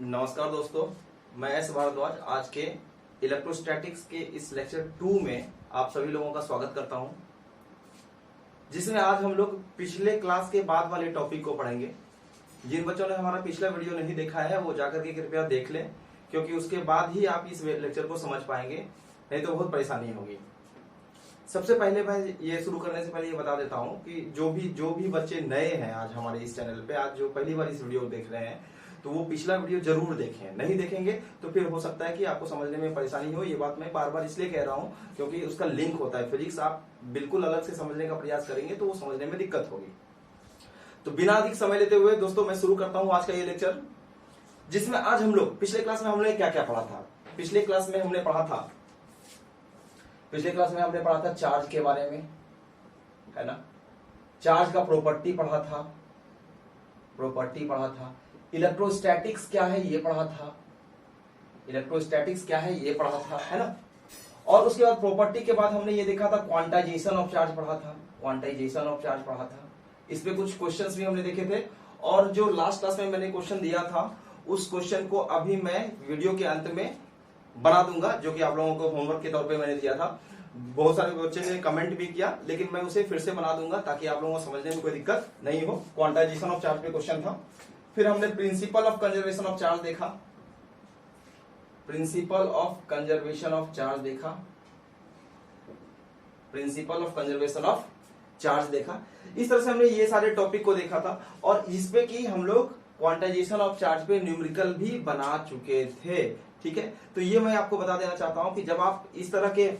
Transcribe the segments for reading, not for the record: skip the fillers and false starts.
नमस्कार दोस्तों, मैं एस भारद्वाज आज के इलेक्ट्रोस्टैटिक्स के इस लेक्चर 2 में आप सभी लोगों का स्वागत करता हूं, जिसमें आज हम लोग पिछले क्लास के बाद वाले टॉपिक को पढ़ेंगे। जिन बच्चों ने हमारा पिछला वीडियो नहीं देखा है वो जाकर के कृपया देख लें, क्योंकि उसके बाद ही आप इस लेक्चर को समझ पाएंगे, नहीं तो बहुत परेशानी होगी। सबसे पहले मैं ये शुरू करने से पहले ये बता देता हूं कि जो भी बच्चे नए हैं आज हमारे इस चैनल पे, आज जो पहली बार इस वीडियो को देख रहे हैं, तो वो पिछला वीडियो जरूर देखें। नहीं देखेंगे तो फिर हो सकता है कि आपको समझने में परेशानी हो। ये बात मैं बार बार इसलिए कह रहा हूं क्योंकि उसका लिंक होता है। फिजिक्स आप बिल्कुल अलग से समझने का प्रयास करेंगे तो वो समझने में दिक्कत होगी। तो बिना अधिक समय लेते हुए दोस्तों मैं शुरू करता हूं आज का ये लेक्चर, जिसमें आज हम लोग पिछले क्लास में हमने क्या क्या पढ़ा था। पिछले क्लास में हमने पढ़ा था चार्ज के बारे में, है ना। चार्ज का प्रॉपर्टी पढ़ा था। इलेक्ट्रोस्टैटिक्स क्या है ये पढ़ा था, है ना। और उसके बाद प्रॉपर्टी के बाद हमने ये देखा था क्वांटाइजेशन ऑफ चार्ज पढ़ा था। इस पे कुछ क्वेश्चंस भी हमने देखे थे। और जो लास्ट क्लास में मैंने क्वेश्चन दिया था उस क्वेश्चन को अभी मैं वीडियो के अंत में बना दूंगा, जो कि आप लोगों को होमवर्क के तौर पे मैंने दिया था। बहुत सारे बच्चे ने कमेंट भी किया, लेकिन मैं उसे फिर से बना दूंगा ताकि आप लोगों को समझने में कोई दिक्कत नहीं हो। क्वांटाइजेशन ऑफ चार्ज पे क्वेश्चन था। फिर हमने principle of conservation of charge देखा। इस तरह से हमने ये सारे टॉपिक को देखा था। और इस पे की हम लोग क्वांटाइजेशन ऑफ चार्ज पे न्यूमेरिकल भी बना चुके थे, ठीक है। तो ये मैं आपको बता देना चाहता हूं कि जब आप इस तरह के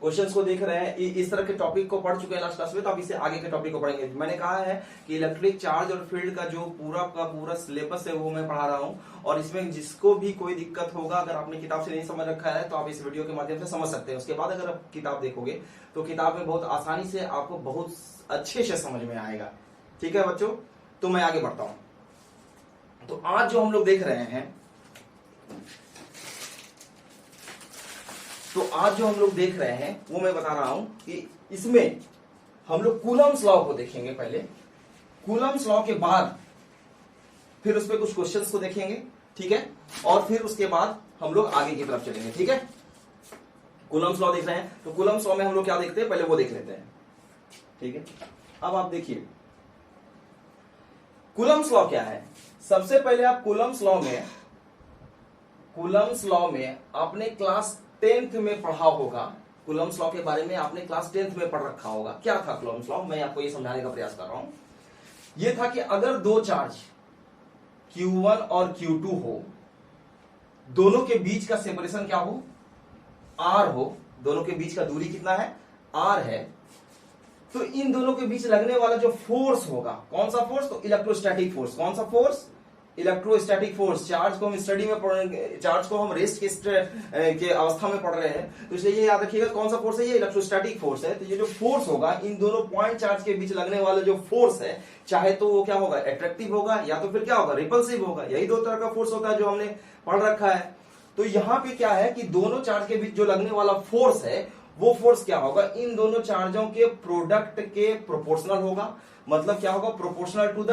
क्वेश्चंस को देख रहे हैं, इस तरह के टॉपिक को पढ़ चुके हैं लास्ट क्लास में, तो आप इससे आगे के टॉपिक को पढ़ेंगे। मैंने कहा है कि इलेक्ट्रिक चार्ज और फील्ड का जो पूरा सिलेबस है वो मैं पढ़ा रहा हूं, और इसमें जिसको भी कोई दिक्कत होगा, अगर आपने किताब से नहीं समझ रखा है तो आप इस वीडियो के माध्यम से समझ सकते हैं। उसके बाद अगर आप किताब देखोगे तो किताब में बहुत आसानी से आपको बहुत अच्छे से समझ में आएगा, ठीक है बच्चों। तो मैं आगे बढ़ता हूं। तो आज जो हम लोग देख रहे हैं वो मैं बता रहा हूं कि इसमें हम लोग कूलम्स लॉ को देखेंगे पहले। कूलम्स लॉ के बाद फिर उस पे कुछ क्वेश्चंस को देखेंगे, ठीक है। और फिर उसके बाद हम लोग आगे की तरफ चलेंगे, ठीक है। कूलम्स लॉ देख रहे हैं, तो कूलम्स लॉ में हम लोग क्या देखते हैं, पहले वो देख लेते हैं, ठीक है। अब आप देखिए कूलम्स लॉ क्या है। सबसे पहले आप कूलम्स लॉ में आपने क्लास 10th में पढ़ा होगा। कूलम्स लॉ के बारे में आपने क्लास 10th में पढ़ रखा होगा। क्या था कूलम्स लॉ, मैं आपको ये समझाने का प्रयास कर रहा हूं। ये था कि अगर दो चार्ज Q1 और Q2 हो, दोनों के बीच का सेपरेशन क्या हो, R हो, दोनों के बीच का दूरी कितना है, R है, तो इन दोनों के बीच लगने वाला जो फोर्स होगा, कौन सा फोर्स, तो इलेक्ट्रोस्टैटिक फोर्स। कौन सा फोर्स, इलेक्ट्रोस्टैटिक फोर्स। चार्ज को हम स्टडी में पढ़, चार्ज को हम रेस्ट के अवस्था में पढ़ रहे हैं, तो इसलिए ये याद रखिएगा कौन सा फोर्स है, ये इलेक्ट्रोस्टैटिक फोर्स है। तो ये जो फोर्स होगा, इन दोनों पॉइंट चार्ज के बीच लगने वाला जो फोर्स है, चाहे तो वो क्या होगा, अट्रैक्टिव होगा, या तो फिर क्या होगा, रिपल्सिव होगा। यही दो तरह का फोर्स होता है जो हमने पढ़ रखा है। तो यहां पे क्या है कि दोनों चार्ज के बीच जो लगने वाला फोर्स है, वो फोर्स क्या होगा, इन दोनों चार्जों के प्रोडक्ट के प्रोपोर्शनल होगा। मतलब क्या होगा, proportional to the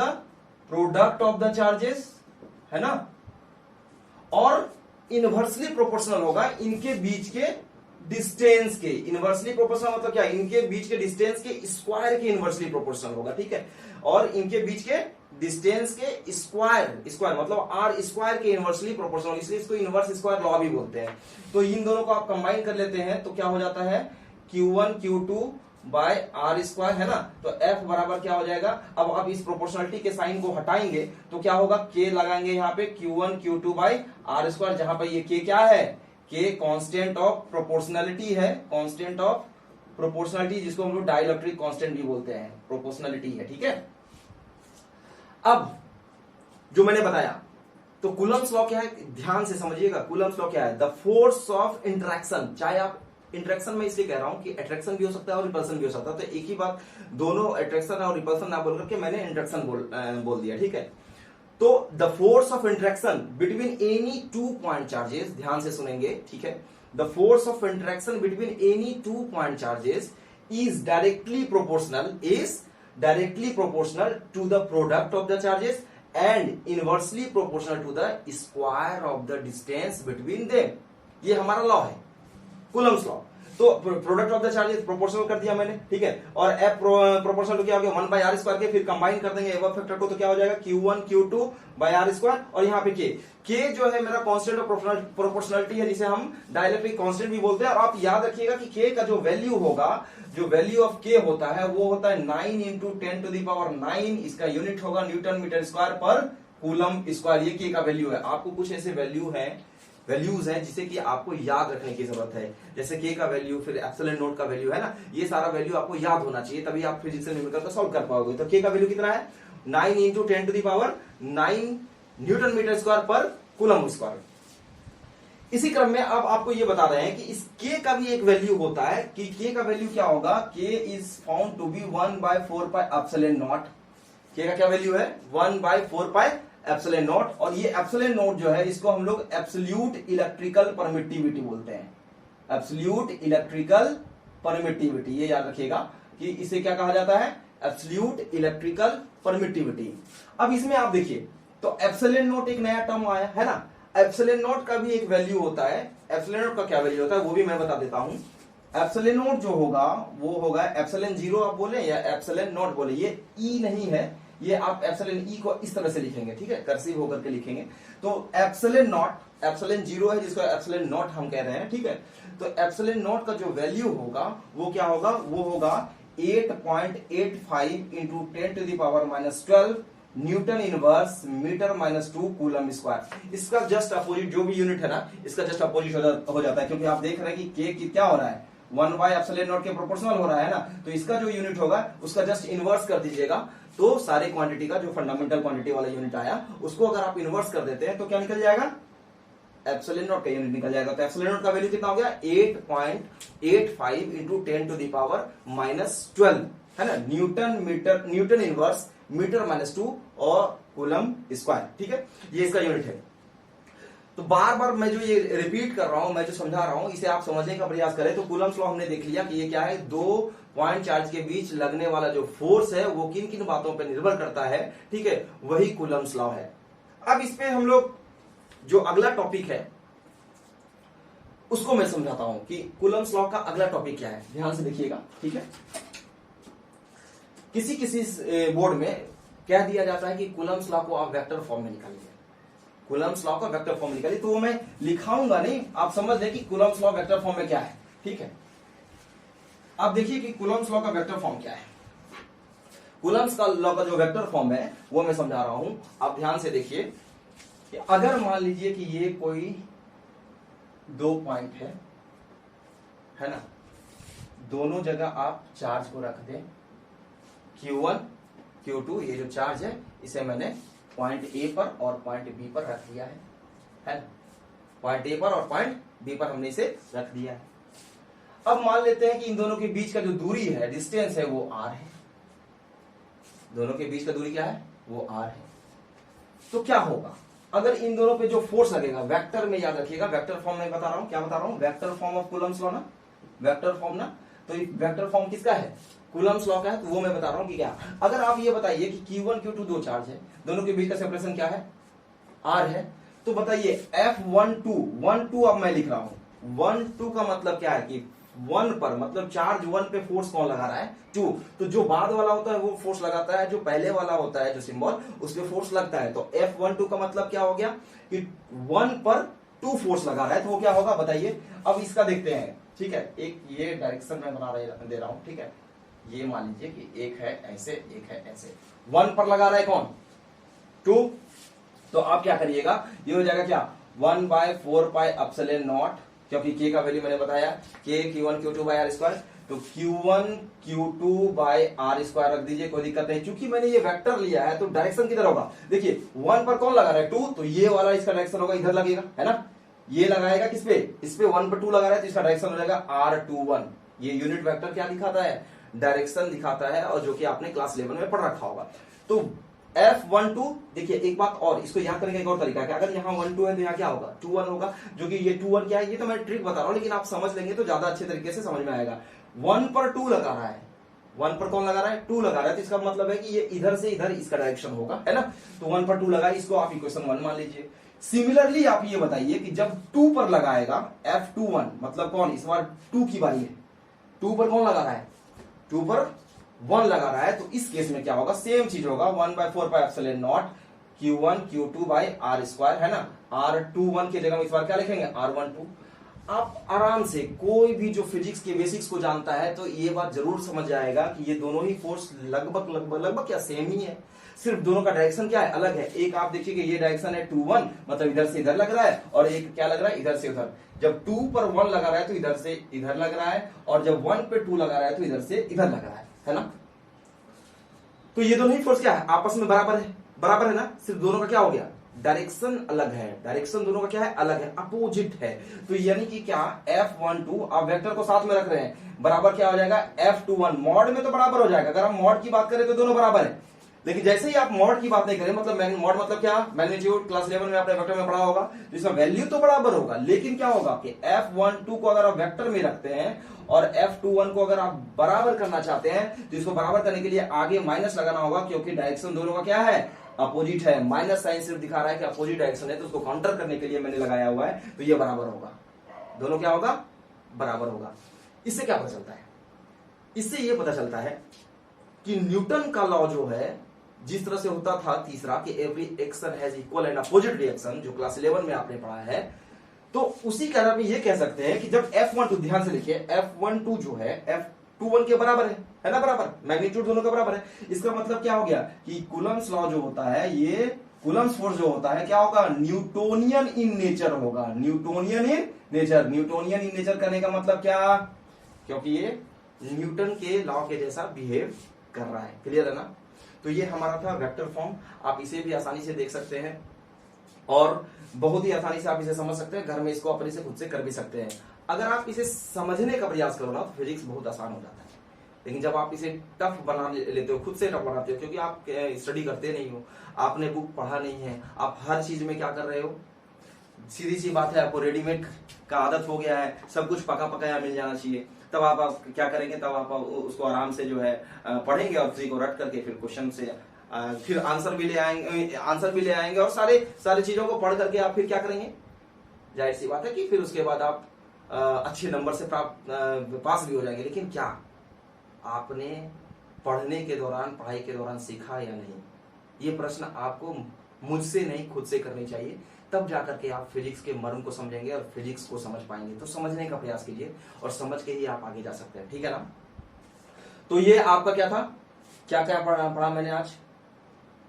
product of the charges, है ना। और इनवर्सली प्रोपोर्शनल होगा इनके बीच के डिस्टेंस के। इनवर्सली प्रोपोर्शनल मतलब क्या, इनके बीच के डिस्टेंस के स्क्वायर के इनवर्सली प्रोपोर्शनल होगा, ठीक है। और इनके बीच के डिस्टेंस के स्क्वायर मतलब आर स्क्वायर के इनवर्सली प्रोपोर्शनल, इसलिए इसको इनवर्स स्क्वायर लॉ भी बोलते हैं। तो इन दोनों को आप कंबाइन कर लेते हैं तो क्या हो जाता है, Q1 Q2 by R square, है ना। तो F बराबर क्या हो जाएगा, अब आप इस प्रोपोर्शनलिटी के साइन को हटाएंगे तो क्या होगा, K लगाएंगे यहाँ पे Q1 Q2 by R square, जहां पर ये K क्या है, K कांस्टेंट ऑफ प्रोपोर्शनलिटी है, कांस्टेंट ऑफ प्रोपोर्शनलिटी, जिसको हम लोग डाइलेक्ट्रिक कांस्टेंट भी बोलते हैं, प्रोपोर्शनलिटी है, ठीक है। अब जो मैंने बताया, तो कूलम्स लॉ क्या है, ध्यान से समझिएगा। कूलम्स लॉ क्या है, द फोर्स ऑफ इंटरेक्शन। चाहे आप इंटरेक्शन में इसलिए कह रहा हूं कि अट्रैक्शन भी हो सकता है और रिपल्सन भी हो सकता है, तो एक ही बात, दोनों अट्रैक्शन और रिपल्सन ना बोल करके मैंने इंटरेक्शन बोल दिया, ठीक है। तो the force of interaction between any two point charges, ध्यान से सुनेंगे, ठीक है। The force of interaction between any two point charges is directly proportional to the product of the charges and inversely proportional to the square of the distance between them. ये हमारा law है, Coulomb's law. तो product of the charges proportional कर दिया मैंने, ठीक है, और एफ प्रोपोर्शनल टू क्या हो गया 1 बाय आर स्क्वायर के, फिर कंबाइन कर देंगे एबव फैक्टर को, तो क्या हो जाएगा Q1 Q2 by R square, और यहाँ पे के जो है मेरा कांस्टेंट ऑफ प्रोपोर्शनलिटी है, जिसे हम डायइलेक्ट्रिक कांस्टेंट भी बोलते हैं। और आप याद रखिएगा कि के का जो वैल्यू होगा, जो वैल्यू ऑफ के होता है वो होता है 9 इंटू 10 टू द पावर 9, इसका यूनिट होगा न्यूटन मीटर स्क्वायर पर कूलम स्क्वायर। ये के का वैल्यू है। आपको कुछ ऐसे वैल्यूज हैं जिसे कि आपको याद रखने की जरूरत है, जैसे के का वैल्यू, फिर एप्सिलॉन नोट का वैल्यू है ना, ये सारा वैल्यू आपको याद होना चाहिए, तभी आप फिजिक्स एंड न्यूमेरिकल को सॉल्व कर पाओगे। तो के का वैल्यू कितना है 9 into 10 to the power 9 newton metre square पर कूलम स्क्वायर। इसी क्रम में अब आपको ये बता रहे हैं कि इस के का भी एक वैल्यू होता है कि के का वैल्यू क्या होगा, K is found to be 1 by 4 pi epsilon naught. K का क्या वैल्यू है 1 बाय 4 पाई एप्सिलॉन नॉट, और ये एप्सिलॉन नॉट जो है इसको हम लोग एब्सोल्यूट इलेक्ट्रिकल परमिटिविटी बोलते हैं। एब्सोल्यूट इलेक्ट्रिकल परमिटिविटी, ये याद रखिएगा कि इसे क्या कहा जाता है, एब्सोल्यूट इलेक्ट्रिकल परमिटिविटी। अब इसमें आप देखिए तो एप्सिलॉन नॉट एक नया टर्म आया है ना, एप्सिलॉन नॉट का भी एक वैल्यू होता है। एप्सिलॉन नॉट का क्या वैल्यू होता है वो भी मैं बता देता हूं। एप्सिलॉन नॉट जो होगा वो होगा एप्सिलॉन 0 आप बोले या एप्सिलॉन नॉट बोले, ये ई नहीं है, ये आप एप्सिलॉन ई को इस तरह से लिखेंगे, ठीक है, कर्सिव होकर के लिखेंगे। तो एप्सिलॉन नॉट एप्सिलॉन 0 है जिसको एप्सिलॉन नॉट हम कह रहे हैं, ठीक है। तो एप्सिलॉन नॉट का जो वैल्यू होगा वो क्या होगा, वो होगा 8.85 into 10 to the power -12 newton inverse metre -2 coulomb square. इसका जस्ट अपोजिट जो भी यूनिट है ना, इसका जस्ट अपोजिट हो जाता है, क्योंकि आप देख रहे हैं कि के क्या हो रहा है 1 बाय एप्सिलॉन नॉट के प्रोपोर्शनल हो रहा है ना, तो इसका जो यूनिट होगा उसका जस्ट इनवर्स कर दीजिएगा, तो सारे क्वांटिटी का जो फंडामेंटल क्वांटिटी वाला यूनिट आया उसको अगर आप इनवर्स कर देते हैं तो क्या निकल जाएगा, एप्सिलॉन नॉट का यूनिट निकल जाएगा। तो एप्सिलॉन नॉट का वैल्यू कितना हो गया 8.85 इंटू 10 टू द पावर -12 है ना, न्यूटन इनवर्स मीटर -2 और कूलम स्क्वायर, ठीक है, ये इसका यूनिट है। तो बार बार मैं जो ये रिपीट कर रहा हूं, मैं जो समझा रहा हूं, इसे आप समझने का प्रयास करें। तो कूलम्स लॉ हमने देख लिया कि ये क्या है, दो पॉइंट चार्ज के बीच लगने वाला जो फोर्स है वो किन किन बातों पर निर्भर करता है, ठीक है, वही कूलम्स लॉ है। अब इस पे हम लोग जो अगला टॉपिक है उसको मैं समझाता हूं कि कूलम्स लॉ का अगला टॉपिक क्या है, ध्यान से देखिएगा, ठीक है। किसी किसी बोर्ड में कह दिया जाता है कि कूलम्स लॉ को आप वेक्टर फॉर्म में निकालिए, कूलम्स लॉ का वेक्टर फॉर्म निकालिए। तो वो मैं लिखाऊंगा नहीं, आप समझ लें कि कूलम्स लॉ वेक्टर फॉर्म में क्या है, ठीक है। आप देखिए कि कूलम्स लॉ का वेक्टर फॉर्म क्या है। कूलम्स का लॉ का जो वेक्टर फॉर्म है वो मैं समझा रहा हूं, आप ध्यान से देखिए कि अगर मान लीजिए कि ये कोई दो पॉइंट है ना, दोनों जगह आप चार्ज को रख दें, Q1 Q2, ये जो चार्ज है इसे मैंने पॉइंट ए पर और पॉइंट बी पर रख दिया है ना, पॉइंट ए पर और पॉइंट बी पर हमने इसे रख दिया है। अब मान लेते हैं कि इन दोनों के बीच का जो दूरी है, डिस्टेंस है, वो r है। दोनों के बीच का दूरी क्या है, वो r है। तो क्या होगा अगर इन दोनों पे जो फोर्स लगेगा, वेक्टर में याद रखिएगा, वेक्टर फॉर्म में बता रहा हूं, क्या बता रहा हूं, vector form of Coulomb's law ना, वेक्टर फॉर्म ना, तो वेक्टर फॉर्म किसका है, कूलम्स लॉ का है। तो वो मैं बता रहा हूं कि क्या, अगर आप ये बताइए कि Q1 Q2 दो चार्ज है, दोनों के बीच का सेपरेशन क्या है, r है, तो बताइए F12 अब मैं लिख रहा हूं, 1-2 का मतलब क्या है कि 1 पर, मतलब चार्ज 1 पे फोर्स कौन लगा रहा है, 2। तो जो बाद वाला होता है वो फोर्स लगाता है, जो पहले वाला होता है जो सिंबल उस पे फोर्स लगता है। तो F12 का मतलब क्या हो गया कि 1 पर 2 फोर्स लगा रहा है, तो वो क्या होगा बताइए। अब इसका देखते हैं, ठीक है, एक ये डायरेक्शन में दे रहा हूं, ठीक है, ये मान लीजिए कि एक है ऐसे, एक है ऐसे, 1 पर लगा रहा है कौन, 2। तो आप क्या करिएगा, ये हो जाएगा क्या 1 बाय 4 पाई एप्सिलॉन नॉट, क्योंकि के का वैल्यू मैंने बताया के Q1 Q2 by R square, तो Q1 Q2 by R square रख दीजिए, कोई दिक्कत नहीं। चूंकि मैंने ये वेक्टर लिया है तो डायरेक्शन किधर होगा, देखिए 1 पर कौन लगा रहा है 2, तो ये वाला इसका डायरेक्शन होगा इधर लगेगा, है ना, ये लगाएगा किस पे, इस पे 1 पर 2 लगा रहा है, तो इसका डायरेक्शन हो जाएगा R21। ये यूनिट वेक्टर क्या दिखाता है, डायरेक्शन दिखाता है, और जो कि आपने क्लास 11 में पढ़ रखा होगा। तो F12, देखिए एक बात और, इसको याद करने का एक और तरीका है, अगर यहाँ 1-2 है तो यहाँ क्या होगा 2-1 होगा, जो कि ये 2-1 क्या है, ये तो मैं ट्रिक बता रहा हूं, लेकिन आप समझ लेंगे तो ज्यादा अच्छे तरीके से समझ में आएगा। 1 पर 2 लगा रहा है, 1 पर कौन लगा रहा है, 2 लगा रहा है, तो इसका मतलब है कि ये इधर से इधर इसका डायरेक्शन होगा, है ना। तो 1 पर 2 लगा, इसको आप इक्वेशन 1 मान लीजिए। सिमिलरली आप ये बताइए कि जब 2 पर लगाएगा F21, मतलब कौन, इस बार 2 की बारी है, 2 पर कौन लगा रहा है, 2 पर 1 लगा रहा है, तो इस केस में क्या होगा, सेम चीज होगा, 1/4πε0 Q1 Q2 by R square, है ना। R21 की जगह में इस बार क्या लिखेंगे, R12। आप आराम से कोई भी जो फिजिक्स के बेसिक्स को जानता है तो ये बात जरूर समझ जाएगा कि ये दोनों ही फोर्स लगभग क्या सेम ही है, सिर्फ दोनों का डायरेक्शन क्या है, अलग है। एक आप देखिए कि ये डायरेक्शन है 2-1, मतलब इधर से इधर लग रहा है, और एक क्या लग रहा है, इधर से उधर। जब 2 पर 1 लगा रहा है तो इधर से इधर लग रहा है, और जब 1 पे 2 लगा रहा है तो इधर से इधर लग रहा है ना। तो ये दोनों ही फोर्स क्या है, आपस में बराबर है ना, सिर्फ दोनों का क्या हो गया, डायरेक्शन अलग है, डायरेक्शन दोनों का क्या है, अलग है, अपोजिट है। तो यानी कि क्या, F12 आप वेक्टर को साथ में रख रहे हैं, बराबर क्या हो जाएगा, F21। मॉड में तो बराबर हो जाएगा, अगर हम मॉड की बात करें तो दोनों बराबर है, लेकिन जैसे ही आप मॉड की बात नहीं करें, मतलब मॉड मतलब क्या, मैग्नीट्यूड, क्लास 11 में आपने वेक्टर में पढ़ा होगा, तो इसका वैल्यू तो बराबर होगा, लेकिन क्या होगा कि F12 को अगर आप वेक्टर में रखते हैं और F21 को अगर आप बराबर करना चाहते हैं, तो इसको बराबर करने के लिए आगे माइनस लगाना होगा, क्योंकि डायरेक्शन दोनों का क्या है, अपोजिट है। माइनस साइन सिर्फ दिखा रहा है कि अपोजिट डायरेक्शन है, तो उसको काउंटर करने के लिए मैंने लगाया हुआ है, तो ये बराबर होगा, दोनों क्या होगा, बराबर होगा। इससे क्या पता चलता है, इससे ये पता चलता है कि न्यूटन का लॉ जो है, जिस तरह से होता था तीसरा कि every action has equal and opposite reaction, जो क्लास 11 में आपने पढ़ा है, तो उसी के आधार पर ये कह सकते हैं कि जब F12, ध्यान से देखिए, F12 जो है F21 के बराबर है ना, बराबर, मैग्नीट्यूड दोनों का बराबर है। इसका मतलब क्या हो गया कि कूलम्स लॉ जो होता है, ये कूलम्स फोर्स जो होता है क्या होगा, न्यूटोनियन इन नेचर होगा, Newtonian in nature. Newtonian in nature करने का मतलब क्या, क्योंकि ये न्यूटन के लॉ के जैसा बिहेव कर रहा है, क्लियर है ना। तो ये हमारा था वेक्टर फॉर्म, आप इसे भी आसानी से देख सकते हैं और बहुत ही आसानी से आप इसे समझ सकते हैं, घर में इसको अपने से खुद से कर भी सकते हैं। अगर आप इसे समझने का प्रयास करो ना तो फिजिक्स बहुत आसान हो जाता है, लेकिन जब आप इसे टफ बना लेते हो, खुद से टफ बनाते हो, क्योंकि आप स्टडी करते नहीं हो, आपने बुक पढ़ा नहीं है, आप हर चीज में क्या कर रहे हो, सीधी सी बात है, आपको रेडीमेड का आदत हो गया है, सब कुछ पका पकाया मिल जाना चाहिए। तब आप क्या करेंगे, तब आप उसको आराम से जो है पढ़ेंगे और उसी को रट करके फिर क्वेश्चन से फिर आंसर भी ले आएंगे और सारे चीजों को पढ़ करके आप फिर क्या करेंगे, जाहिर सी बात है कि फिर उसके बाद आप अच्छे नंबर से पास भी हो जाएंगे। लेकिन क्या आपने पढ़ने के दौरान, पढ़ाई के दौरान सीखा या नहीं, ये प्रश्न आपको मुझसे नहीं खुद से करनी चाहिए, तब जाकर के आप फिजिक्स के मर्म को समझेंगे और फिजिक्स को समझ पाएंगे। तो समझने का प्रयास कीजिए और समझ के ही आप आगे जा सकते हैं, ठीक है ना। तो ये आपका क्या था, क्या क्या पढ़ा मैंने आज।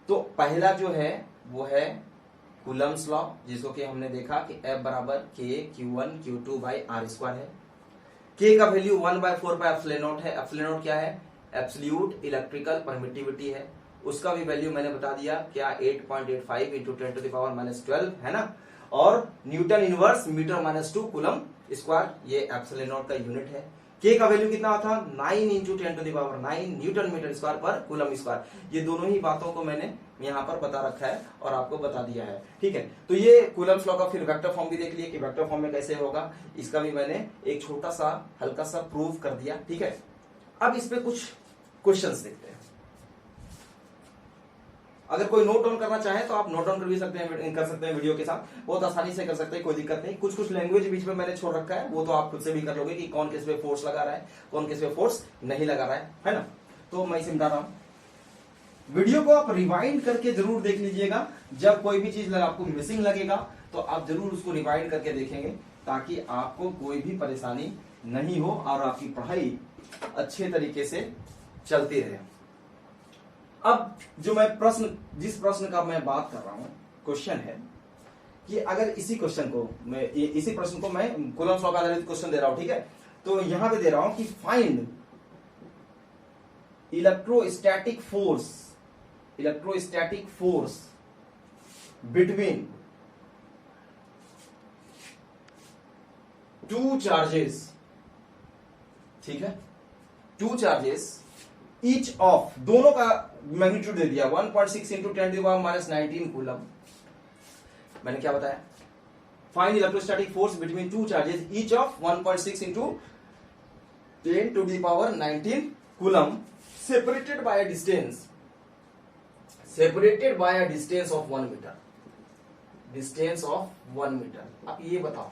तो पहला जो है वो है कूलम्स लॉ, जिसको कि हमने देखा कि F बराबर K Q1 Q2 by R square है। K का वैल्यू 1/4πε0 है। एप्सिलॉन क्या है, एब्सोल्यूट इलेक्ट्रिकल परमिटिविटी है। उसका भी वैल्यू मैंने बता दिया, क्या 8.85 इंटू 10⁻12 है ना। और न्यूटन इनवर्स मीटर-2 कूलम स्क्वायर, ये एप्सिलॉन का यूनिट है। K का वैल्यू कितना था, 9 इंटू 10⁻9 न्यूटन मीटर स्क्वायर पर कूलम स्क्वायर। ये दोनों ही बातों को मैंने यहाँ पर बता रखा है और आपको बता दिया है, ठीक है। तो ये कूलम्स लॉ का फिर वेक्टर फॉर्म भी देख लिए कि वेक्टर फॉर्म में कैसे होगा, इसका भी मैंने एक छोटा सा हल्का सा प्रूव कर दिया, ठीक है। अब इस पे कुछ क्वेश्चंस देखते हैं। अगर कोई नोट डाउन करना चाहे तो आप नोट डाउन कर सकते हैं वीडियो के साथ, बहुत आसानी से कर सकते हैं, कोई दिक्कत नहीं। कुछ लैंग्वेज बीच में मैंने छोड़ रखा है, वो तो आप खुद से भी कर लोगे कि कौन किस पे फोर्स लगा रहा है, कौन किस पे फोर्स नहीं लगा रहा है ना। तो मैं समझा रहा हूं, वीडियो को आप रिवाइंड करके जरूर देख लीजिएगा। जब कोई भी चीज आपको मिसिंग लगेगा तो आप जरूर उसको रिवाइंड करके देखेंगे, ताकि आपको कोई भी परेशानी नहीं हो और आपकी पढ़ाई अच्छे तरीके से चलती रहे। अब जो मैं जिस प्रश्न का मैं बात कर रहा हूं, क्वेश्चन है कि अगर इसी प्रश्न को मैं कूलम्स लॉ पर आधारित क्वेश्चन दे रहा हूं, ठीक है। तो यहां पे दे रहा हूं कि find electrostatic force between two charges, ठीक है, टू चार्जेस ईच ऑफ, दोनों का मैग्नीट्यूड दे दिया 1.6 इंटू 10⁻19 कूलम। मैंने क्या बताया, find electrostatic force between two charges each of 1.6 into 10⁻19 coulomb separated by a distance of 1 metre, distance of 1 metre. अब ये बताओ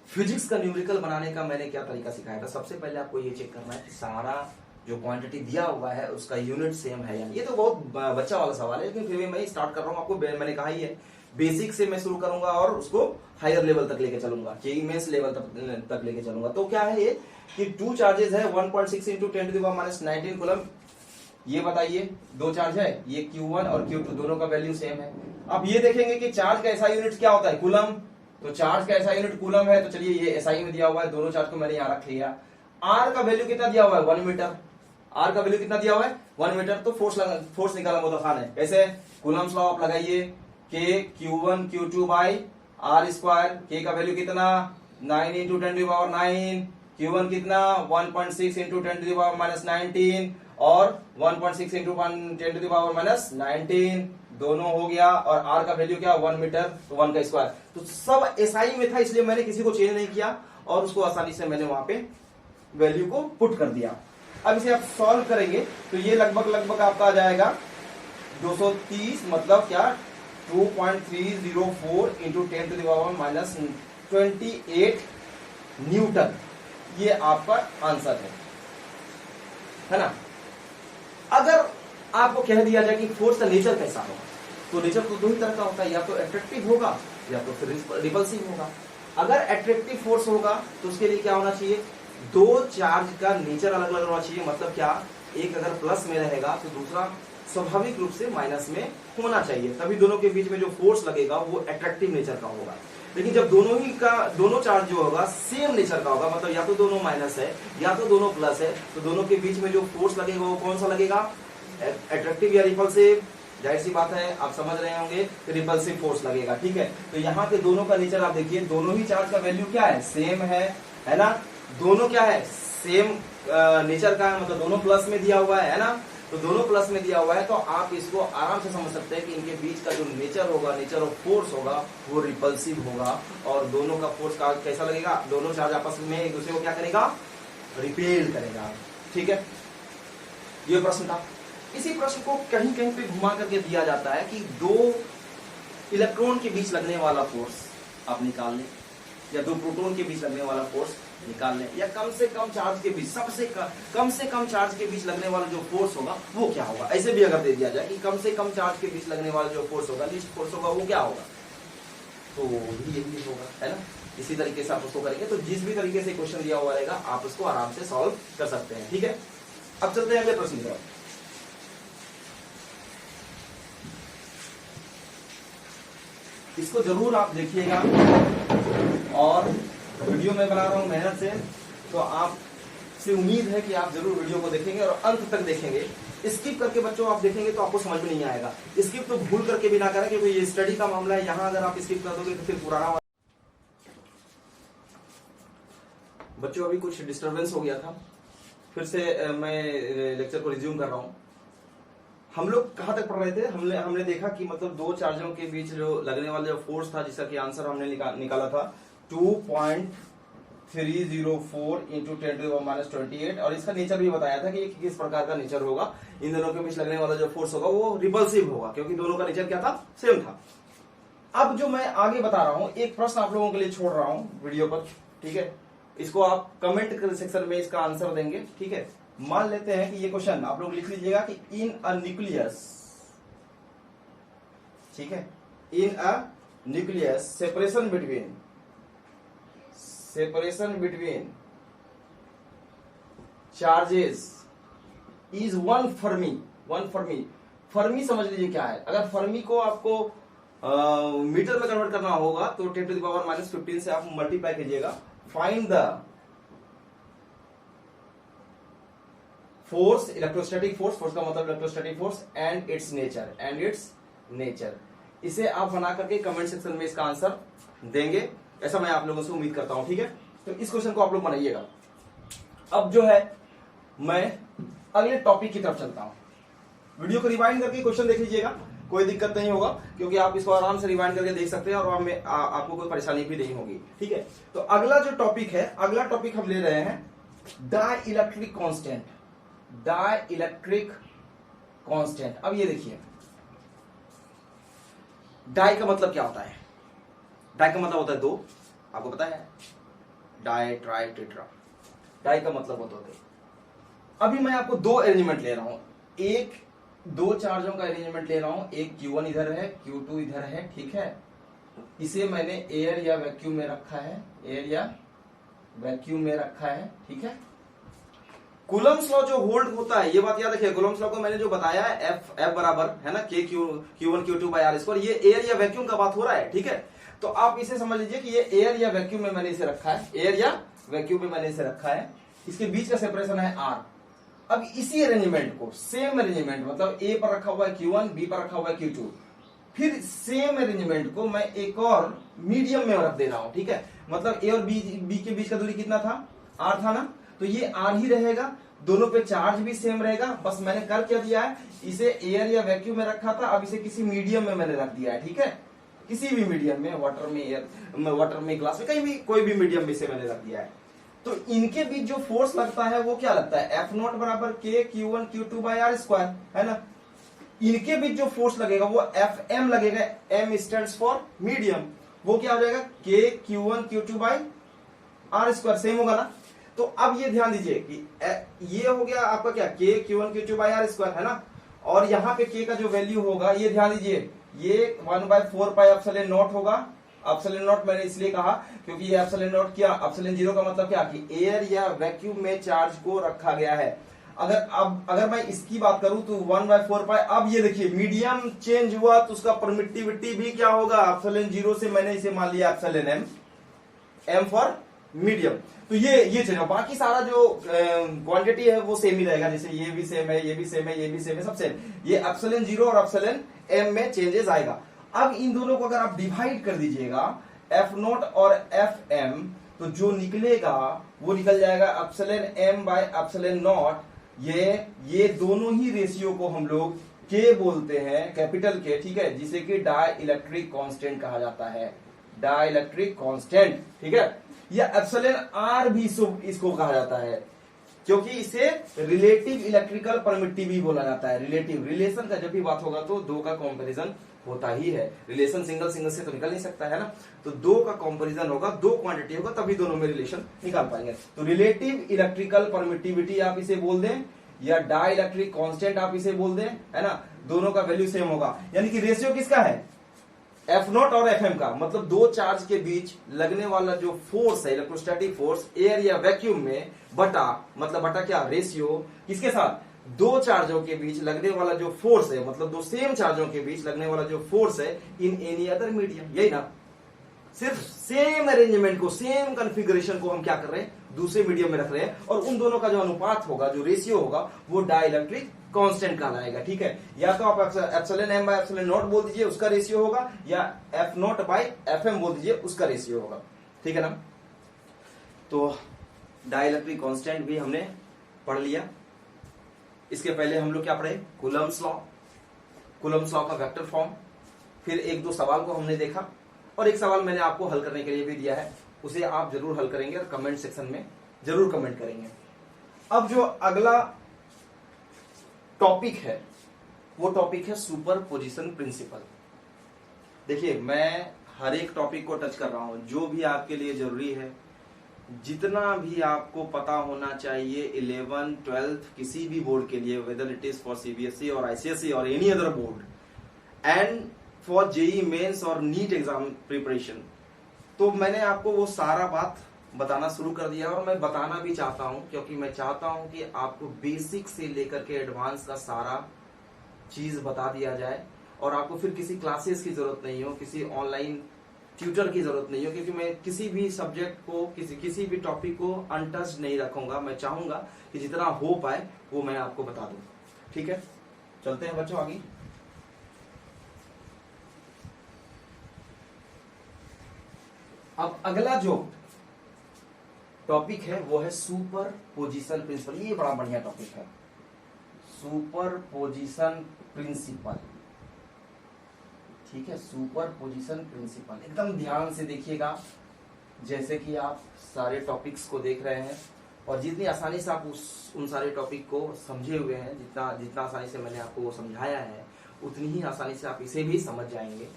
फिजिक्स का न्यूमेरिकल बनाने का मैंने क्या तरीका सिखाया था। सबसे पहले आपको ये चेक करना है कि सारा जो क्वांटिटी दिया हुआ है उसका यूनिट सेम है या नहीं। ये तो बहुत बच्चा वाला सवाल है, लेकिन फिर भी मैं स्टार्ट कर रहा हूँ आपको। मैंने कहा ही है बेसिक से मैं शुरू करूंगा और उसको हायर लेवल तक लेके चलूंगा, कि इमेंस लेवल तक लेके चलूंगा। तो क्या है ये कि 2 चार्जेस है 1.6 इंटू 10⁻⁻19 कूलम। ये बताइए 2 चार्ज है, ये Q1 और Q2 दोनों का वैल्यू सेम है। अब ये देखेंगे कि चार्ज का ऐसा यूनिट क्या होता है, कूलम। तो चार्ज का ऐसा यूनिट कूलम है, तो चलिए ये SI में दिया हुआ है, दोनों चार्ज को मैंने यहां रख लिया। R का वैल्यू कितना दिया हुआ है 1 मीटर। R का वैल्यू कितना दिया हुआ है 1 मीटर। तो फोर्स निकाला बहुत आसान है। कैसे, कूलम्स लॉ आप लगाइए, K Q1 Q2 by R square. K का वैल्यू कितना 9 इंटू 10⁻9, Q1 कितना 1.6 इंटू 10⁻19 और 1.6 इंटू 10⁻19 दोनों हो गया। और R का वैल्यू क्या 1 मीटर, तो 1 का स्क्वायर। तो सब SI में था, इसलिए मैंने किसी को चेंज नहीं किया और उसको आसानी से मैंने वहां पे वैल्यू को पुट कर दिया। अब इसे आप सॉल्व करेंगे तो ये लगभग आपका आ जाएगा 230, मतलब क्या 2.304 इंटू 10⁻28 न्यूटन। ये आपका आंसर है ना। अगर आपको कह दिया जाए कि फोर्स का नेचर कैसा होगा, तो नेचर तो 2 ही तरह का होता है, या तो अट्रैक्टिव होगा या तो फिर रिपल्सिव होगा। अगर अट्रैक्टिव फोर्स होगा तो उसके लिए क्या होना चाहिए, 2 चार्ज का नेचर अलग अलग होना चाहिए। मतलब क्या, एक अगर प्लस में रहेगा तो दूसरा स्वाभाविक रूप से माइनस में होना चाहिए, तभी दोनों के बीच में जो फोर्स लगेगा वो अट्रैक्टिव नेचर का होगा। लेकिन जब दोनों चार्ज जो होगा सेम नेचर का होगा, मतलब या तो दोनों माइनस है या तो दोनों प्लस है, तो दोनों के बीच में जो फोर्स लगेगा वो कौन सा लगेगा, अट्रैक्टिव या रिपल्सिव। जाहिर सी बात है आप समझ रहे होंगे, रिपल्सिव फोर्स लगेगा। ठीक है, तो यहाँ के दोनों का नेचर आप देखिए, दोनों ही चार्ज का वैल्यू क्या है, सेम है ना। दोनों क्या है, सेम नेचर का है, मतलब दोनों प्लस में दिया हुआ है ना। तो दोनों प्लस में दिया हुआ है, तो आप इसको आराम से समझ सकते हैं कि इनके बीच का जो नेचर होगा, नेचर ऑफ फोर्स होगा, वो रिपल्सिव होगा। और दोनों का फोर्स का कैसा लगेगा, दोनों चार्ज आपस में एक दूसरे को क्या करेगा, रिपेल करेगा। ठीक है, ये प्रश्न था। इसी प्रश्न को कहीं कहीं पे घुमा करके दिया जाता है कि 2 इलेक्ट्रॉन के बीच लगने वाला फोर्स आप निकाल लें, या 2 प्रोटॉन के बीच लगने वाला फोर्स निकाल लें, या कम से कम चार्ज के बीच, कम से कम चार्ज के बीच लगने वाला जो फोर्स होगा वो क्या होगा। ऐसे भी अगर दे दिया जाए कि कम से कम चार्ज के बीच लगने वाला जो फोर्स होगा, लीस्ट फोर्स होगा, वो क्या होगा, तो भी यही होगा, है ना। इसी तरीके से आप उसको करेंगे, तो जिस भी तरीके से क्वेश्चन दिया हुआ रहेगा आप उसको आराम से सॉल्व कर सकते हैं। ठीक है, अब चलते हैं अगले प्रश्न की तरफ। इसको जरूर आप देखिएगा, और वीडियो में बना रहा हूं मेहनत से, तो आपसे उम्मीद है कि आप जरूर वीडियो को देखेंगे और अंत तक देखेंगे। स्किप करके बच्चों आप देखेंगे तो आपको समझ में नहीं आएगा। स्किप तो भूल करके भी ना करें, क्योंकि ये स्टडी का मामला है। यहां अगर आप स्किप कर दोगे तो फिर पुराना बच्चों अभी कुछ डिस्टर्बेंस हो गया था, फिर से मैं लेक्चर को रिज्यूम कर रहा हूं। हम लोग कहां तक पढ़ रहे थे, हमने देखा कि मतलब 2 चार्जों के बीच जो लगने वाला जो फोर्स था, जिसका कि आंसर हमने निकाला था 2.304 इंटू 10⁻28, और इसका नेचर भी बताया था कि किस प्रकार का नेचर होगा। इन दोनों के बीच लगने वाला जो फोर्स होगा वो रिपल्सिव होगा, क्योंकि दोनों का नेचर क्या था, सेम था। अब जो मैं आगे बता रहा हूं, एक प्रश्न आप लोगों के लिए छोड़ रहा हूं वीडियो पर। ठीक है, इसको आप कमेंट सेक्शन में इसका आंसर देंगे। ठीक है, मान लेते हैं कि ये क्वेश्चन आप लोग लिख लीजिएगा कि इन अ न्यूक्लियस, ठीक है, in a nucleus separation between charges is 1 fermi. Fermi समझ लीजिए क्या है। अगर फर्मी को आपको मीटर में कन्वर्ट करना होगा तो 10⁻⁻15 से आप मल्टीप्लाई कीजिएगा। Find the force, electrostatic force का मतलब electrostatic force, and it's nature. इसे आप बना करके कमेंट सेक्शन में इसका आंसर देंगे, ऐसा मैं आप लोगों से उम्मीद करता हूं। ठीक है, तो इस क्वेश्चन को आप लोग बनाइएगा। अब जो है मैं अगले टॉपिक की तरफ चलता हूं। वीडियो को रिवाइंड करके क्वेश्चन देख लीजिएगा, कोई दिक्कत नहीं होगा, क्योंकि आप इसको आराम से रिवाइंड करके देख सकते हैं और आपको कोई परेशानी भी नहीं होगी। ठीक है, तो अगला जो टॉपिक है, अगला टॉपिक हम ले रहे हैं dielectric constant. Dielectric constant. अब ये देखिए, डाई का मतलब क्या होता है? डाई का मतलब होता है दो, आपको पता है, डाई ट्राई टेट्रा, डाई का मतलब होता है। अभी मैं आपको दो अरेंजमेंट ले रहा हूं, एक दो चार्जों का अरेंजमेंट ले रहा हूं, एक Q1 इधर है, Q2 इधर है, ठीक है। इसे मैंने एयर या वैक्यूम में रखा है, एयर या वैक्यूम में रखा है, ठीक है। कूलम्स लॉ जो होल्ड होता है, ये बात याद रखिए, कूलम्स लॉ को मैंने जो बताया है, एफ बराबर है ना K Q1 Q2 by R square, ये एयर या वैक्यूम का बात हो रहा है, ठीक है। तो आप इसे समझ लीजिए कि ये एयर या वैक्यूम में मैंने इसे रखा है, एयर या वैक्यूम में मैंने इसे रखा है, इसके बीच का सेपरेशन है आर। अब इसी अरेंजमेंट को, सेम अरेंजमेंट, मतलब ए पर रखा हुआ है Q1, बी पर रखा हुआ है Q2, फिर सेम अरेंजमेंट को मैं एक और मीडियम में रख दे रहा हूं, ठीक है। मतलब ए और बी के बीच का दूरी कितना था? आर था ना, तो ये आर ही रहेगा, दोनों पे चार्ज भी सेम रहेगा। बस मैंने कर क्या दिया है, इसे एयर या वैक्यूम में रखा था, अब इसे किसी मीडियम में मैंने रख दिया है, ठीक है। किसी भी मीडियम में, वाटर में, एयर, वाटर में, ग्लास में, कहीं भी, कोई भी मीडियम में इसे मैंने रख दिया है। तो इनके बीच जो फोर्स लगता है वो क्या लगता है? एफ नॉट बराबर के Q1 Q2 by R square, है ना। इनके बीच जो फोर्स लगेगा वो एफ एम लगेगा, एम स्टैंड्स फॉर मीडियम, वो क्या हो जाएगा? के Q1 Q2 by R square, same होगा ना। तो अब ये ध्यान दीजिए कि ये हो गया आपका क्या, के Q1 Q2 by R square, है ना। और यहाँ पे के का जो वैल्यू होगा, ये ध्यान दीजिए, ये 1/4 पाई एप्सिलॉन नॉट होगा। एप्सिलॉन नॉट मैंने इसलिए कहा क्योंकि ये एप्सिलॉन नॉट क्या, एप्सिलॉन जीरो का मतलब क्या कि एयर या वैक्यूम में चार्ज को रखा गया है। अगर मैं इसकी बात करूं तो 1/4 पाई। अब ये देखिए, मीडियम चेंज हुआ तो उसका परमिटिविटी भी क्या होगा? एप्सिलॉन जीरो से मैंने इसे मान लिया epsilon M, M for medium. तो ये चेंज, बाकी सारा जो क्वांटिटी है वो सेम ही रहेगा, जैसे ये भी सेम है, ये भी सेम है, ये भी सेम है, सब सेम। ये एप्सिलॉन जीरो और एप्सिलॉन एम में चेंजेस आएगा। अब इन दोनों को अगर आप डिवाइड कर दीजिएगा, एफ नॉट और एफ एम, तो जो निकलेगा वो निकल जाएगा epsilon M by epsilon naught. ये दोनों ही रेशियो को हम लोग के बोलते हैं, कैपिटल के, ठीक है, जिसे कि डाई इलेक्ट्रिक कांस्टेंट कहा जाता है, डाई इलेक्ट्रिक कांस्टेंट, ठीक है। या एप्सिलॉन आर भी इसको कहा जाता है, क्योंकि इसे रिलेटिव इलेक्ट्रिकल परमिटिविटी बोला जाता है। रिलेटिव, रिलेशन का जब भी बात होगा तो दो का कंपैरिजन होता ही है, रिलेशन सिंगल से तो निकल नहीं सकता है ना। तो दो का कंपैरिजन होगा, दो क्वांटिटी होगा, तभी दोनों में रिलेशन निकाल पाएंगे। तो रिलेटिव इलेक्ट्रिकल परमिटिविटी आप इसे बोल दें, या डाई इलेक्ट्रिक कांस्टेंट आप इसे बोल दें, है ना। दोनों का वैल्यू सेम होगा, यानी कि रेशियो किसका है? एफ नॉट और एफ एम का। मतलब दो चार्ज के बीच लगने वाला जो फोर्स है, इलेक्ट्रोस्टैटिक फोर्स, एयर या वैक्यूम में, बटा, मतलब बटा क्या, रेशियो किसके साथ? दो चार्जों के बीच लगने वाला जो फोर्स है, मतलब दो सेम चार्जों के बीच लगने वाला जो फोर्स है इन एनी अदर मीडियम, यही ना। सिर्फ सेम अरेंजमेंट को, सेम कॉन्फ़िगरेशन को हम क्या कर रहे हैं? दूसरे मीडियम में रख रहे हैं, और उन दोनों का जो अनुपात होगा, जो रेशियो होगा, वो डाई इलेक्ट्रिक कांस्टेंट कहलाएगा, ठीक है। या तो आप epsilon M by epsilon naught बोल दीजिए, उसका रेशियो होगा, या F naught by F M बोल दीजिए, उसका रेशियो होगा, ठीक है ना। तो डाई इलेक्ट्रिक कांस्टेंट भी हमने पढ़ लिया। इसके पहले हम लोग क्या पढ़े? कूलम्स लॉ, कूलम्स लॉ का वेक्टर फॉर्म, फिर एक दो सवाल को हमने देखा, और एक सवाल मैंने आपको हल करने के लिए भी दिया है, उसे आप जरूर हल करेंगे और कमेंट सेक्शन में जरूर कमेंट करेंगे। अब जो अगला टॉपिक है वो टॉपिक है सुपरपोजिशन प्रिंसिपल। देखिए, मैं हर एक टॉपिक को टच कर रहा हूं, जो भी आपके लिए जरूरी है, जितना भी आपको पता होना चाहिए 11th 12th किसी भी बोर्ड के लिए, whether it is for CBSE और आईसीएसई और any other board, and for JEE mains और नीट एग्जाम प्रिपरेशन, तो मैंने आपको वो सारा बात बताना शुरू कर दिया, और मैं बताना भी चाहता हूं, क्योंकि मैं चाहता हूं कि आपको बेसिक से लेकर के एडवांस का सारा चीज बता दिया जाए, और आपको फिर किसी क्लासेस की जरूरत नहीं हो, किसी ऑनलाइन ट्यूटर की जरूरत नहीं हो, क्योंकि मैं किसी भी सब्जेक्ट को, किसी भी टॉपिक को अनटच्ड नहीं रखूंगा। मैं चाहूंगा कि जितना हो पाए वो मैं आपको बता दूं, ठीक है। चलते हैं बच्चों आगे। अब अगला जो टॉपिक है वो है सुपरपोजिशन प्रिंसिपल। ये बड़ा बढ़िया टॉपिक है, सुपरपोजिशन प्रिंसिपल, ठीक है। सुपरपोजिशन प्रिंसिपल, एकदम ध्यान से देखिएगा, जैसे कि आप सारे टॉपिक्स को देख रहे हैं, और जितनी आसानी से आप उन सारे टॉपिक को समझे हुए हैं, जितना आसानी से मैंने आपको समझाया है, उतनी ही आसानी से आप इसे भी समझ जाएंगे।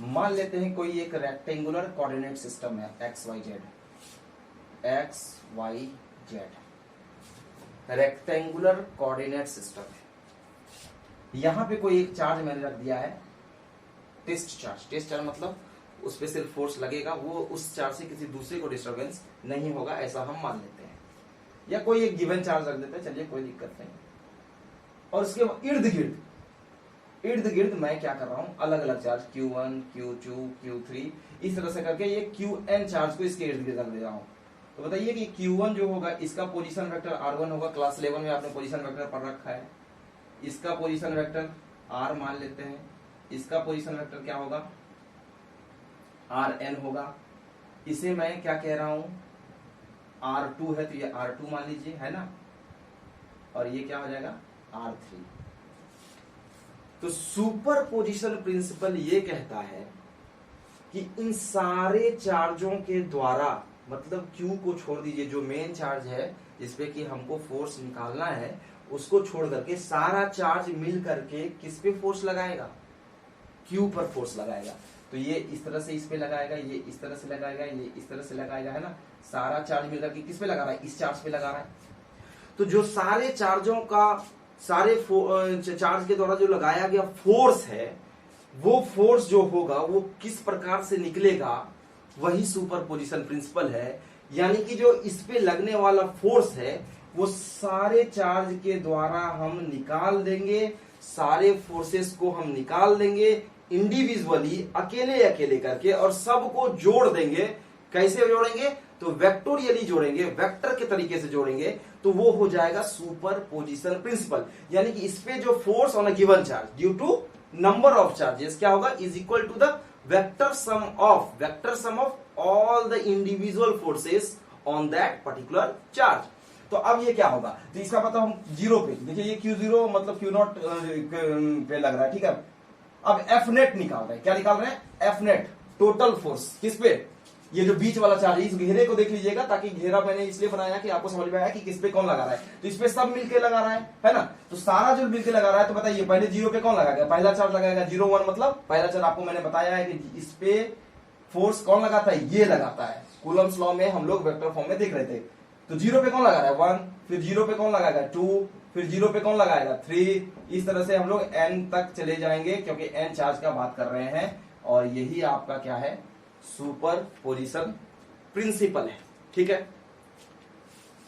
मान लेते हैं कोई एक रेक्टेंगुलर कोऑर्डिनेट सिस्टम है X Y Z, rectangular coordinate system है। यहां पे कोई एक चार्ज मैंने रख दिया है, टेस्ट चार्ज मतलब उस पर सिर्फ फोर्स लगेगा, वो उस चार्ज से किसी दूसरे को डिस्टरबेंस नहीं होगा, ऐसा हम मान लेते हैं। या कोई एक गिवन चार्ज रख देते हैं, चलिए कोई दिक्कत नहीं। और उसके इर्द गिर्द मैं क्या कर रहा हूं, अलग अलग चार्ज Q1, Q2, Q3 इस तरह से करके ये Qn चार्ज को इसके इर्द गिर्द रख दे रहा हूं। तो बताइए कि Q1 जो होगा इसका पोजीशन वेक्टर R1 होगा, क्लास 11 में आपने पोजीशन वेक्टर पढ़ रखा है। इसका पोजीशन वेक्टर R मान लेते हैं, इसका पोजीशन वेक्टर क्या होगा, Rn होगा। इसे मैं क्या कह रहा हूं, R2 है तो ये R2 मान लीजिए, है ना, और ये क्या हो जाएगा R3। तो सुपर पोजिशन प्रिंसिपल ये कहता है कि इन सारे चार्जों के द्वारा, मतलब Q को छोड़ दीजिए, जो मेन चार्ज है जिसपे कि हमको फोर्स निकालना है, उसको छोड़ करके सारा चार्ज मिल करके किस पे फोर्स लगाएगा, Q पर फोर्स लगाएगा। तो ये इस तरह से इस पे लगाएगा, ये इस तरह से लगाएगा, ये इस तरह से लगाएगा, है ना। सारा चार्ज मिलकर के किस पे लगा रहा है, इस चार्ज पे लगा रहा है। तो जो सारे चार्जों का, सारे चार्ज के द्वारा जो लगाया गया फोर्स है, वो फोर्स जो होगा वो किस प्रकार से निकलेगा, वही सुपरपोजिशन प्रिंसिपल है। यानी कि जो इस पे लगने वाला फोर्स है वो सारे चार्ज के द्वारा हम निकाल देंगे, सारे फोर्सेस को हम निकाल देंगे इंडिविजुअली, अकेले अकेले करके, और सबको जोड़ देंगे। कैसे जोड़ेंगे, तो वेक्टोरियली जोड़ेंगे, वेक्टर के तरीके से जोड़ेंगे, तो वो हो जाएगा सुपरपोजिशन प्रिंसिपल। यानी कि इस पे जो force on a given charge due to number of charges क्या होगा, is equal to the vector sum of all the individual forces on that particular charge. तो अब ये क्या होगा, तो इसका पता हम जीरो पे, देखिए ये Q0 मतलब Q0 पे लग रहा है, ठीक है। अब F नेट निकाल रहे हैं, क्या निकाल रहे हैं, F नेट टोटल फोर्स किस पे, ये जो बीच वाला चार्ज है, इस घेरे को देख लीजिएगा, ताकि घेरा मैंने इसलिए बनाया कि आपको समझ में आया कि किस पे कौन लगा रहा है। तो इस पे सब मिलके लगा रहा है ना। तो सारा जो मिलके लगा रहा है, तो बताइए पहले जीरो पे कौन लगाएगा, पहला चार्ज लगाएगा 0, 1 मतलब पहला चार्ज। आपको मैंने बताया है कि इस पे फोर्स कौन लगाता है, ये लगाता है। कूलम्स लॉ में हम लोग वेक्टर फॉर्म में देख रहे थे। तो 0 पे कौन लगा रहा है 1, फिर 0 पे कौन लगाएगा 2, फिर 0 पे कौन लगाएगा 3। इस तरह से हम लोग n तक चले जाएंगे, क्योंकि n चार्ज का बात कर रहे हैं, और यही आपका क्या है, सुपरपोजिशन प्रिंसिपल है, ठीक है।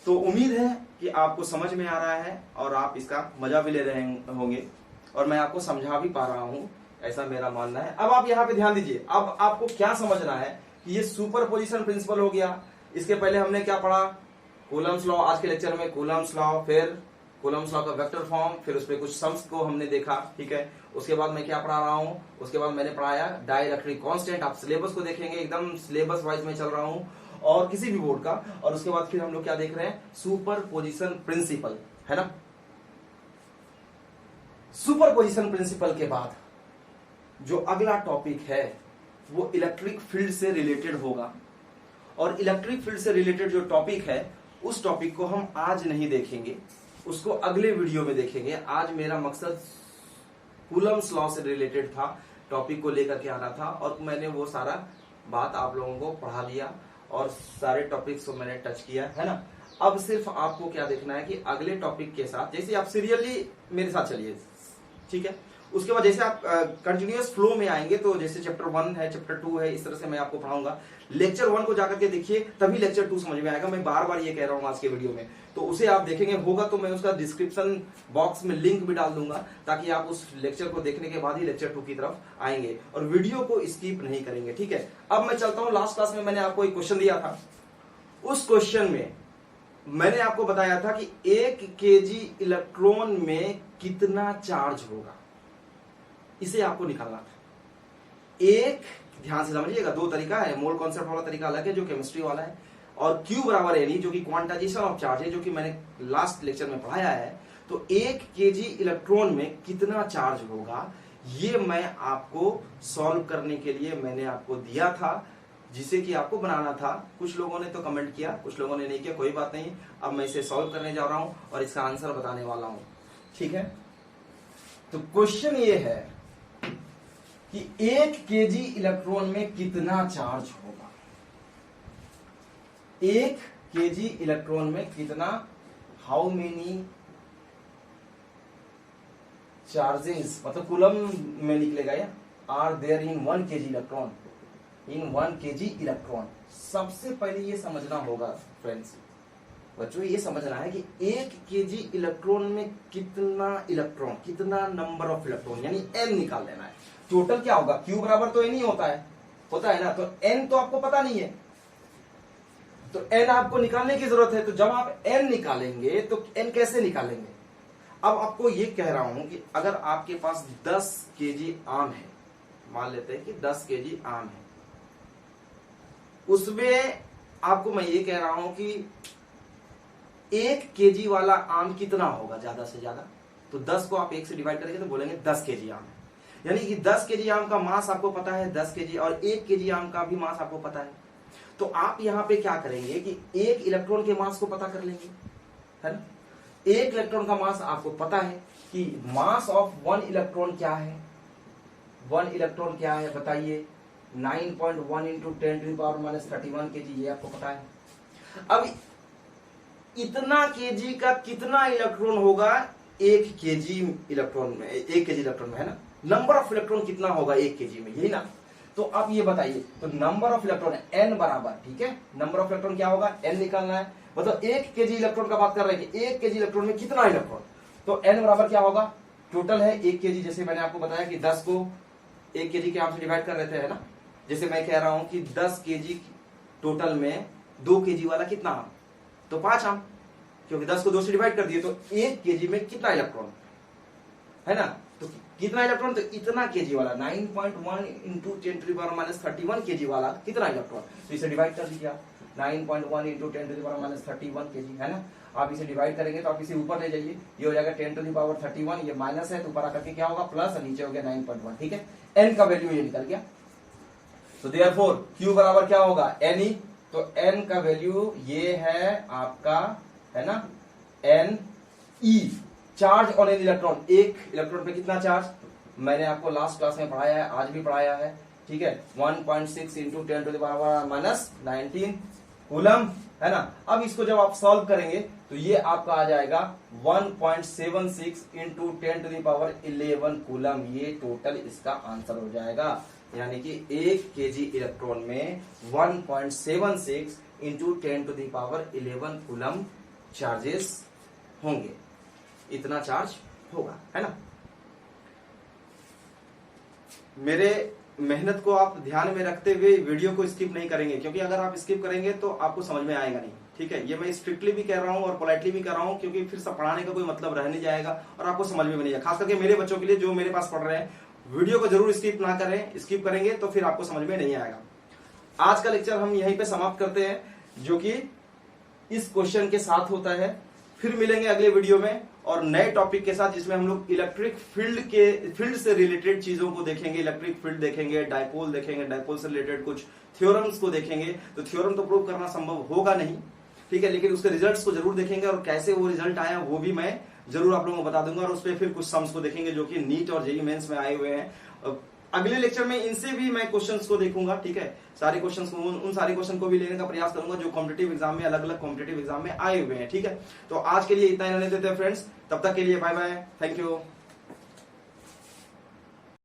तो उम्मीद है कि आपको समझ में आ रहा है और आप इसका मजा भी ले रहे होंगे, और मैं आपको समझा भी पा रहा हूं, ऐसा मेरा मानना है। अब आप यहां पे ध्यान दीजिए, अब आपको क्या समझना है कि ये सुपरपोजिशन प्रिंसिपल हो गया। इसके पहले हमने क्या पढ़ा, कूलम्स लॉ, आज के लेक्चर में कूलम्स लॉ, फिर कूलम्स लॉ का वेक्टर फॉर्म, फिर उसपे कुछ सम्स को हमने देखा, ठीक है। उसके बाद मैं क्या पढ़ा रहा हूं, उसके बाद मैंने पढ़ाया डाइलेक्ट्रिक कांस्टेंट। आप सिलेबस को देखेंगे, एकदम सिलेबस वाइज में चल रहा हूं, और किसी भी बोर्ड का। और उसके बाद फिर हम लोग क्या देख रहे हैं, सुपरपोजिशन प्रिंसिपल, है ना। सुपरपोजिशन प्रिंसिपल के बाद जो अगला टॉपिक है वो इलेक्ट्रिक फील्ड से रिलेटेड होगा, और इलेक्ट्रिक फील्ड से रिलेटेड जो टॉपिक है उस टॉपिक को हम आज नहीं देखेंगे, उसको अगले वीडियो में देखेंगे। आज मेरा मकसद कूलम्स लॉ से रिलेटेड था, टॉपिक को लेकर के आना था, और मैंने वो सारा बात आप लोगों को पढ़ा दिया, और सारे टॉपिक्स को मैंने टच किया, है ना। अब सिर्फ आपको क्या देखना है कि अगले टॉपिक के साथ, जैसे आप सीरियली मेरे साथ चलिए, ठीक है। उसके बाद जैसे आप कंटिन्यूअस फ्लो में आएंगे, तो जैसे चैप्टर 1 है, चैप्टर 2 है, इस तरह से मैं आपको पढ़ाऊंगा। लेक्चर 1 को जाकर के देखिए, तभी लेक्चर 2 समझ में आएगा। मैं बार बार ये कह रहा हूँ आज के वीडियो में, तो उसे आप देखेंगे, होगा तो मैं उसका डिस्क्रिप्शन बॉक्स में लिंक भी डाल दूंगा, ताकि आप उस लेक्चर को देखने के बाद ही लेक्चर 2 की तरफ आएंगे, और वीडियो को स्किप नहीं करेंगे, ठीक है। अब मैं चलता हूँ, लास्ट क्लास में मैंने आपको एक क्वेश्चन दिया था। उस क्वेश्चन में मैंने आपको बताया था कि 1 kg इलेक्ट्रॉन में कितना चार्ज होगा, इसे आपको निकालना था। एक, ध्यान से समझिएगा, 2 तरीका है, मोल कॉन्सेप्ट वाला तरीका अलग है जो केमिस्ट्री वाला है, और Q बराबर एनी जो कि क्वांटाइजेशन ऑफ चार्ज है, जो कि मैंने लास्ट लेक्चर में पढ़ाया है। तो 1 kg इलेक्ट्रॉन में कितना चार्ज होगा, ये मैं आपको सॉल्व करने के लिए मैंने आपको दिया था। जिसे कि आपको बनाना था। कुछ लोगों ने तो कमेंट किया, कुछ लोगों ने नहीं किया, कोई बात नहीं। अब मैं इसे सॉल्व करने जा रहा हूं और इसका आंसर बताने वाला हूं, ठीक है। तो क्वेश्चन ये है कि 1 केजी इलेक्ट्रॉन में कितना चार्ज होगा। 1 केजी इलेक्ट्रॉन में कितना, हाउ मेनी चार्जेस, मतलब कूलम में निकलेगा या are there in 1 KG electron, in 1 KG electron. सबसे पहले ये समझना होगा फ्रेंड्स, बच्चों ये समझना है कि 1 केजी इलेक्ट्रॉन में कितना इलेक्ट्रॉन, कितना नंबर ऑफ इलेक्ट्रॉन, यानी n निकाल लेना है। टोटल क्या होगा, Q बराबर तो n ही होता है ना, तो n तो आपको पता नहीं है, तो n आपको निकालने की जरूरत है। तो जब आप n निकालेंगे तो n कैसे निकालेंगे। अब आपको ये कह रहा हूं कि अगर आपके पास 10 केजी आम है, मान लेते हैं कि 10 केजी आम है, उसमें आपको मैं ये कह रहा हूं कि 1 केजी वाला आम कितना होगा ज्यादा से ज्यादा। तो 10 को आप 1 से डिवाइड करेंगे तो बोलेंगे 10 केजी आम है, यानी कि 10 केजी आम का मास आपको पता है 10 केजी, और 1 केजी आम का भी मास आपको पता है। तो आप यहां पे क्या करेंगे कि 1 इलेक्ट्रॉन के मास को पता कर लेंगे, है ना। 1 इलेक्ट्रॉन का मास आपको पता है कि मास ऑफ 1 इलेक्ट्रॉन क्या है, 1 इलेक्ट्रॉन क्या है बताइए, 9.1 इंटू 10⁻³ केजी, ये आपको पता है। अब इतना केजी का कितना इलेक्ट्रॉन होगा 1 केजी इलेक्ट्रॉन में, 1 केजी इलेक्ट्रॉन में, है ना। नंबर ऑफ इलेक्ट्रॉन कितना होगा 1 केजी में, यही ना। तो आप ये बताइए, तो नंबर ऑफ इलेक्ट्रॉन n बराबर, ठीक है, नंबर ऑफ इलेक्ट्रॉन क्या होगा, n निकालना है। मतलब 1 केजी इलेक्ट्रॉन का बात कर रहे हैं कि 1 केजी इलेक्ट्रॉन में कितना इलेक्ट्रॉन, तो n बराबर क्या होगा, टोटल है 1 केजी, जैसे मैंने आपको बताया कि 10 को 1 केजी के आम से डिवाइड कर रहे थे, है ना। जैसे मैं कह रहा हूं कि 10 केजी टोटल में 2 केजी वाला कितना आम, तो 5 आम, क्योंकि 10 को 2 से डिवाइड कर दिए, तो 1 केजी में कितना इलेक्ट्रॉन, है ना। तो कितना इलेक्ट्रॉन, तो इतना केजी वाला 9.1 इंटू 10⁻³ केजी वाला कितना इलेक्ट्रॉन, तो इसे डिवाइड कर दीजिए आप, 9.1 इंटू 10⁻³ केजी, है ना। आप इसे डिवाइड करेंगे तो आप इसे ऊपर ले जाइए, ये हो जाएगा 10⁻31, ये माइनस है तो ऊपर आकर के क्या होगा प्लस, नीचे हो गया 9.1, ठीक है। n का वैल्यू ये निकल गया, तो देयरफॉर Q बराबर क्या होगा Ne, तो n का वैल्यू ये है आपका, है ना, Ne, charge on an electron, 1 electron पे कितना चार्ज, मैंने आपको लास्ट क्लास में पढ़ाया है, आज भी पढ़ाया है, ठीक है, 1.6 इंटू 10⁻⁻19 कूलम, है ना। अब इसको जब आप सॉल्व करेंगे तो ये आपका आ जाएगा 1.76 इंटू 10⁻11 कूलम, ये टोटल इसका आंसर हो जाएगा। यानी कि 1 केजी इलेक्ट्रॉन में 1.76 इंटू 10⁻11 कूलम चार्जेस होंगे, इतना चार्ज होगा, है ना। मेरे मेहनत को आप ध्यान में रखते हुए वीडियो को स्किप नहीं करेंगे, क्योंकि अगर आप स्किप करेंगे तो आपको समझ में आएगा नहीं, ठीक है। ये मैं स्ट्रिक्टली भी कह रहा हूं और पोलाइटली भी कह रहा हूं, क्योंकि फिर सब पढ़ाने का कोई मतलब रह नहीं जाएगा और आपको समझ में नहीं आएगा। खास करके मेरे बच्चों के लिए जो मेरे पास पढ़ रहे हैं, वीडियो को जरूर स्किप ना करें, स्किप करेंगे तो फिर आपको समझ में नहीं आएगा। आज का लेक्चर हम यहीं पे समाप्त करते हैं, जो कि इस क्वेश्चन के साथ होता है। फिर मिलेंगे अगले वीडियो में और नए टॉपिक के साथ, जिसमें हम लोग इलेक्ट्रिक फील्ड से रिलेटेड चीजों को देखेंगे, इलेक्ट्रिक फील्ड देखेंगे, डायपोल देखेंगे, डायपोल से रिलेटेड कुछ थ्योरम्स को देखेंगे। तो थ्योरम तो प्रूव करना संभव होगा नहीं, ठीक है, लेकिन उसके रिजल्ट्स को जरूर देखेंगे और कैसे वो रिजल्ट आया वो भी मैं जरूर आप लोगों को बता दूंगा। और उस पर फिर कुछ सम्स को देखेंगे जो कि नीट और जेईई मेंस में आए हुए हैं। अगले लेक्चर में इनसे भी मैं क्वेश्चंस को देखूंगा, ठीक है, सारे क्वेश्चंस को, उन सारे क्वेश्चन को भी लेने का प्रयास करूंगा जो कॉम्पिटिटिव एग्जाम में, अलग अलग कॉम्पिटिटिव एग्जाम में आए हुए हैं, ठीक है। तो आज के लिए इतना ही रहने देते हैं फ्रेंड्स, तब तक के लिए बाय बाय, थैंक यू।